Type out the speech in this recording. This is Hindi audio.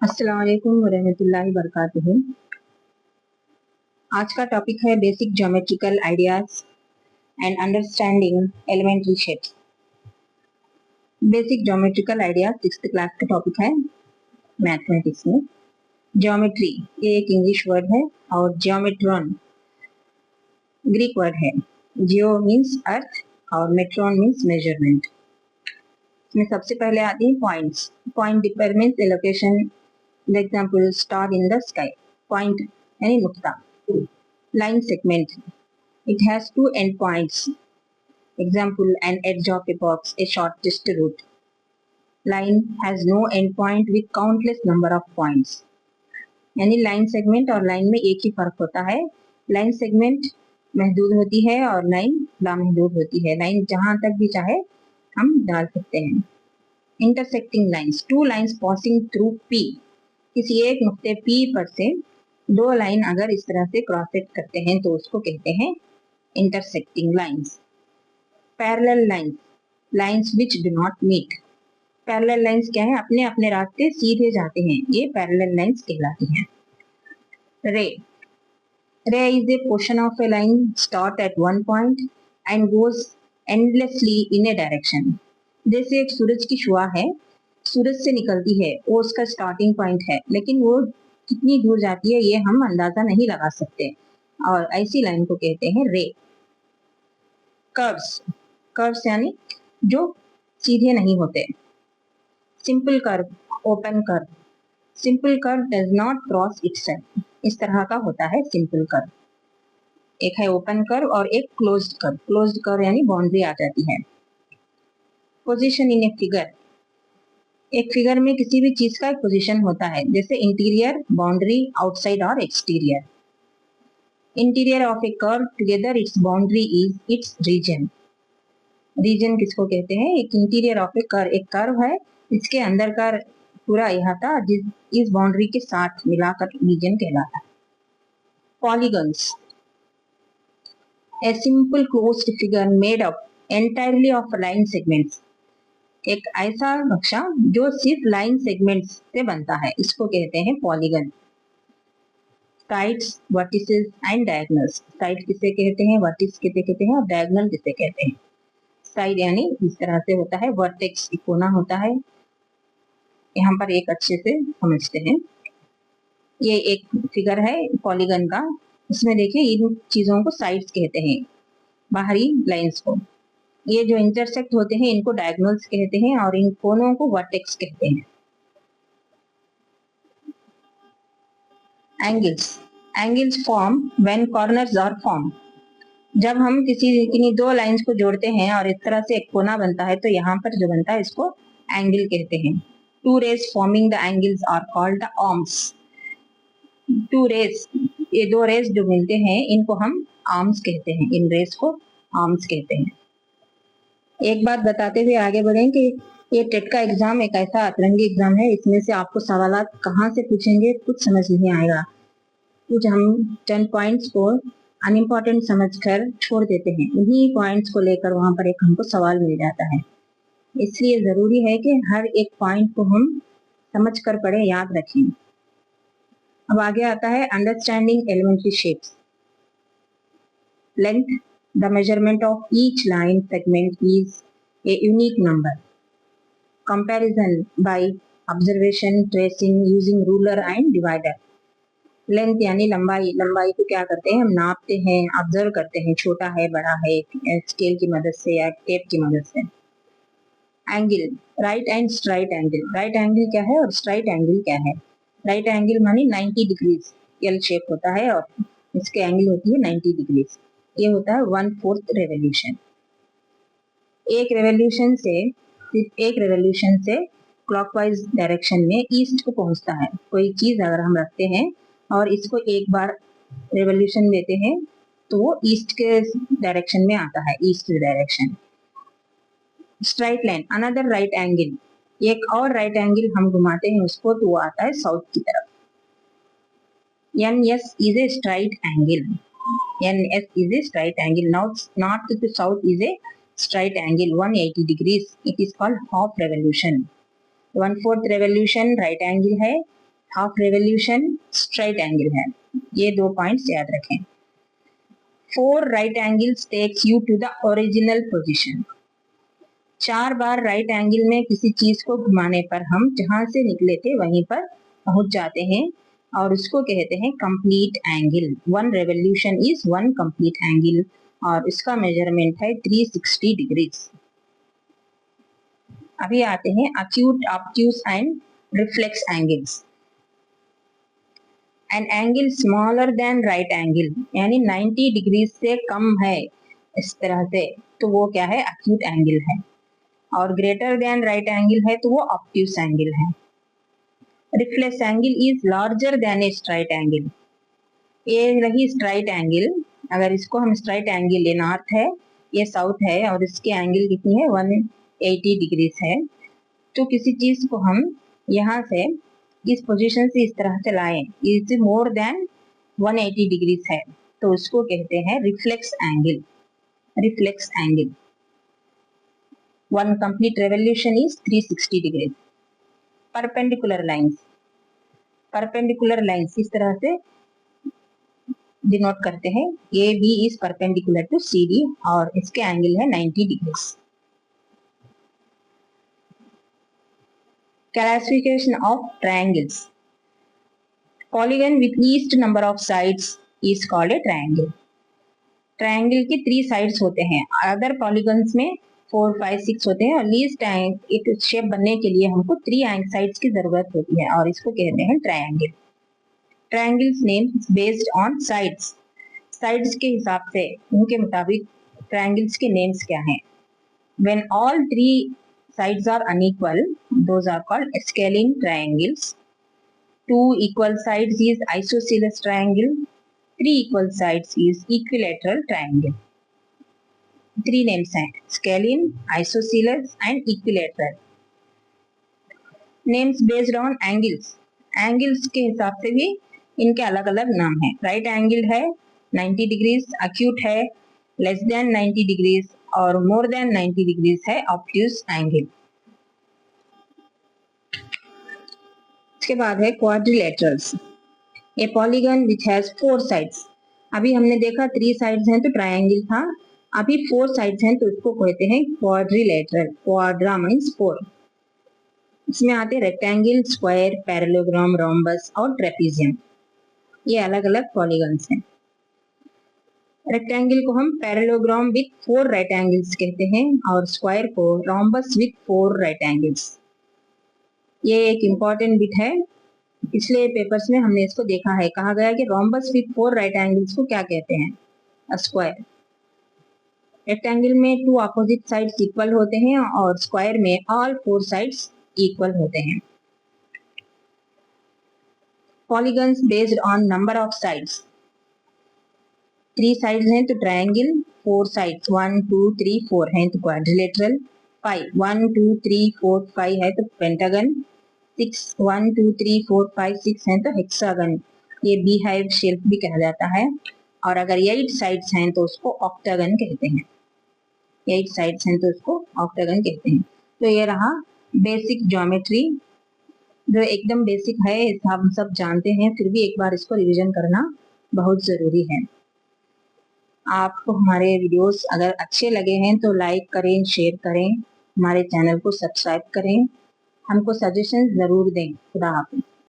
अस्सलाम वालेकुम वरहमतुल्लाहि वबरकातुहू। आज का टॉपिक है basic geometrical ideas and understanding elementary shapes. Basic geometrical ideas 6th class का टॉपिक है मैथमेटिक्स में। ज्योमेट्री ये एक इंग्लिश वर्ड है और ज्योमेट्रॉन ग्रीक वर्ड है। जियो मीन्स अर्थ और मेट्रॉन मीन्स मेजरमेंट। इसमें सबसे पहले आती है points. Point determines the location. The example star in the sky. Point यानी नुक्ता। Line segment. It has two end points. Example an edge of a box, a shortest route. Line has no end point with countless number of points. यानी लाइन सेगमेंट और लाइन में एक ही फर्क होता है। लाइन सेगमेंट महदूद होती है और लाइन लामहदूद होती है। लाइन जहां तक भी चाहे हम डाल सकते हैं। Intersecting lines. Two lines passing through P। किसी एक नुक्ते P पर से दो लाइन अगर इस तरह से क्रॉस सेक्ट करते हैं तो उसको कहते हैं intersecting lines. Parallel lines, lines which do not meet. Parallel lines क्या है? अपने अपने रास्ते सीधे जाते हैं, ये पैरेलल लाइंस कहलाती हैं। रे, रे is a portion of A line start at one point and goes endlessly in A direction. जैसे एक सूरज की शुआ है, सूरज से निकलती है, वो उसका स्टार्टिंग पॉइंट है, लेकिन वो कितनी दूर जाती है ये हम अंदाजा नहीं लगा सकते और ऐसी लाइन को कहते हैं रे। कर्व्स, कर्व्स यानी जो सीधे नहीं होते। Simple curve, open curve. Simple curve does not cross itself. इस तरह का होता है सिंपल कर्व। एक है ओपन कर्व और एक क्लोज्ड कर्व। क्लोज्ड कर्व यानी बाउंड्री आ जाती है। पोजीशन इन ए फिगर, एक फिगर में किसी भी चीज का एक पोजीशन होता है, जैसे इंटीरियर, बाउंड्री, आउटसाइड और exterior. Interior of a curve together its boundary is its region. Region किसको कहते हैं? एक इंटीरियर ऑफ ए कर्व, एक कर्व है इसके अंदर का पूरा अहाता इस बाउंड्री के साथ मिलाकर रीजन कहलाता है। Polygons, a simple closed figure made up entirely of line segments. एक ऐसा नक्शा जो सिर्फ लाइन सेगमेंट्स से बनता है, इसको कहते हैं polygon. Sides, vertices and diagonals. Side किसे कहते हैं, वर्टिस किसे कहते हैं और डायगोनल किसे कहते हैं? साइड यानी इस तरह से होता है, वर्टेक्स कोना होता है। यहाँ पर एक अच्छे से समझते हैं। ये एक फिगर है पॉलीगन का, इसमें देखिए इन चीजों को साइड्स कहते हैं, बाहरी लाइंस को। ये जो इंटरसेक्ट होते हैं इनको डायगोनल्स कहते हैं और इन कोनों को वर्टेक्स कहते हैं। Angles, angles form when corners are form. जब हम किन्हीं दो लाइंस को जोड़ते हैं और इस तरह से एक कोना बनता है तो यहाँ पर जो बनता है इसको एंगल कहते हैं। Two rays forming the angles are called the arms. Two rays, ये दो रेज जो मिलते हैं इनको हम आर्म्स कहते हैं, इन रेज को आर्म्स कहते हैं। एक बात बताते हुए आगे बढ़ें कि ये टेट का एग्जाम एक ऐसा अतरंगी एग्जाम है, इसमें से आपको सवालात कहाँ से पूछेंगे कुछ समझ नहीं आएगा। कुछ हम 10 पॉइंट्स को अनइम्पोर्टेंट समझकर छोड़ देते हैं, उन्हीं पॉइंट्स को लेकर वहां पर एक हमको सवाल मिल जाता है। इसलिए जरूरी है कि हर एक पॉइंट को हम समझ कर पढ़े, याद रखें। अब आगे आता है understanding elementary shapes. Length, the measurement of each line segment is a unique number. Comparison by observation, tracing using ruler and divider. Length यानी लंबाई, लंबाई को क्या करते हैं हम नापते हैं, ऑब्जर्व करते हैं, छोटा है बड़ा है, स्केल की मदद से या टेप की मदद से। Angle, right and straight angle. Right angle क्या है और स्ट्राइट एंगल क्या है? राइट एंगल मानी 90 डिग्रीज, एल शेप होता है और इसके एंगल होती है 90 डिग्रीज। ये होता है 1/4 रेवोल्यूशन। एक रेवोल्यूशन से क्लॉकवाइज डायरेक्शन में ईस्ट को पहुंचता है। कोई चीज अगर हम रखते हैं और इसको एक बार रेवोल्यूशन देते हैं तो वो ईस्ट के डायरेक्शन में आता है, east direction. Straight line, another right angle, एक और राइट एंगल हम घुमाते हैं उसको तो वो आता है साउथ की तरफ। NS is a straight angle. NS is a straight angle. North to south is a straight angle 180 degrees. It is called half revolution. 1/4 revolution right angle है हाफ रेवोल्यूशन स्ट्राइट एंगल है। ये 2 पॉइंट्स याद रखें। 4 right angles takes you to the original position. 4 बार राइट एंगल में किसी चीज को घुमाने पर हम जहां से निकले थे वहीं पर पहुंच जाते हैं और उसको कहते हैं complete angle. 1 revolution is 1 complete angle और इसका मेजरमेंट है 360 डिग्रीज। अभी आते हैं acute, obtuse and reflex angles. An angle smaller than right angle यानी 90 डिग्री से कम है इस तरह से, तो वो क्या है, acute एंगल है। और ग्रेटर देन राइट एंगल है तो वो ऑब्ट्यूस एंगल है। Reflex angle is larger than A straight angle. ये रही स्ट्राइट एंगल। अगर इसको हम स्ट्राइट एंगल, ये नॉर्थ है, ये साउथ है और इसके एंगल कितनी है, 180 डिग्रीज है। तो किसी चीज को हम यहाँ से इस पोजीशन से इस तरह से लाएं, इज मोर देन 180 डिग्रीज है तो उसको कहते हैं reflex angle. Reflex angle. 1 complete revolution is 360 degrees. Perpendicular lines. Perpendicular lines इस तरह से डिनोट करते हैं। A B is perpendicular to C D और इसके एंगल है 90 degrees. Classification of triangles. Polygon with least number of sides is called a triangle. Triangle के 3 साइड्स होते हैं। अदर पॉलीगन्स में 4, 5, 6 होते हैं और लीस्ट एक शेप बनने के लिए हमको 3 साइड्स की जरूरत होती है और इसको कहते हैं triangle. Triangles name based on sides. Sides के हिसाब से, उनके मुताबिक ट्रायंगल्स के नेम्स क्या हैं। When all 3 sides are unequal, those are called scalene triangles. 2 equal sides is isosceles triangle. 3 equal sides is equilateral triangle. 3 names हैं, scalene, isosceles and equilateral. Names based on angles. Angles के हिसाब से भी इनके अलग अलग नाम हैं। राइट एंगल है 90 डिग्रीज, acute है लेस देन 90 डिग्रीज और मोर देन 90 डिग्रीज है ऑब्ट्यूस एंगल। इसके बाद है quadrilaterals. A polygon which has 4 sides. अभी हमने देखा 3 साइड्स हैं तो ट्रायंगल था, अभी 4 साइड्स हैं तो इसको कहते हैं क्वाड्रिलेटरल। Quadra means 4। इसमें आते रेक्टेंगल, स्क्वायर, पैरेललोग्राम, रोम्बस और ट्रेपीजियम। ये अलग अलग पॉलीगन्स हैं। रेक्टेंगल को हम पैरेललोग्राम विथ 4 राइट एंगल्स कहते हैं और स्क्वायर को रोम्बस विथ 4 राइट एंगल्स। ये एक इम्पॉर्टेंट बिट है, पिछले पेपर्स में हमने इसको देखा है। कहा गया कि रोम्बस विथ 4 राइट एंगल्स को क्या कहते हैं, स्क्वायर। रेक्टेंगल में 2 अपोजिट साइड्स इक्वल होते हैं और स्क्वायर में ऑल 4 साइड्स इक्वल होते हैं। Polygons based on number of sides. 3 sides हैं तो ट्रायंगल, 4 साइड्स 1 2 3 4 हैं तो क्वाड्रिलेटरल, 5 1 2 3 4 5 है तो पेंटागन, 6 1 2 3 4 5 6 हैं तो हेक्सागन। ये बीहाइव शेप भी कहा जाता है। और अगर 8 साइड्स हैं तो उसको ऑक्टागन कहते हैं। 8 साइड्स हैं तो उसको ऑक्टागन कहते हैं। तो ये रहा बेसिक ज्योमेट्री, जो एकदम बेसिक है, हम सब जानते हैं, फिर भी एक बार इसको रिवीजन करना बहुत जरूरी है। आपको हमारे वीडियोस अगर अच्छे लगे हैं तो लाइक करें, शेयर करें, हमारे चैनल को सब्सक्राइब करें, हमको सजेशन जरूर दें। खुदा हाफिज़।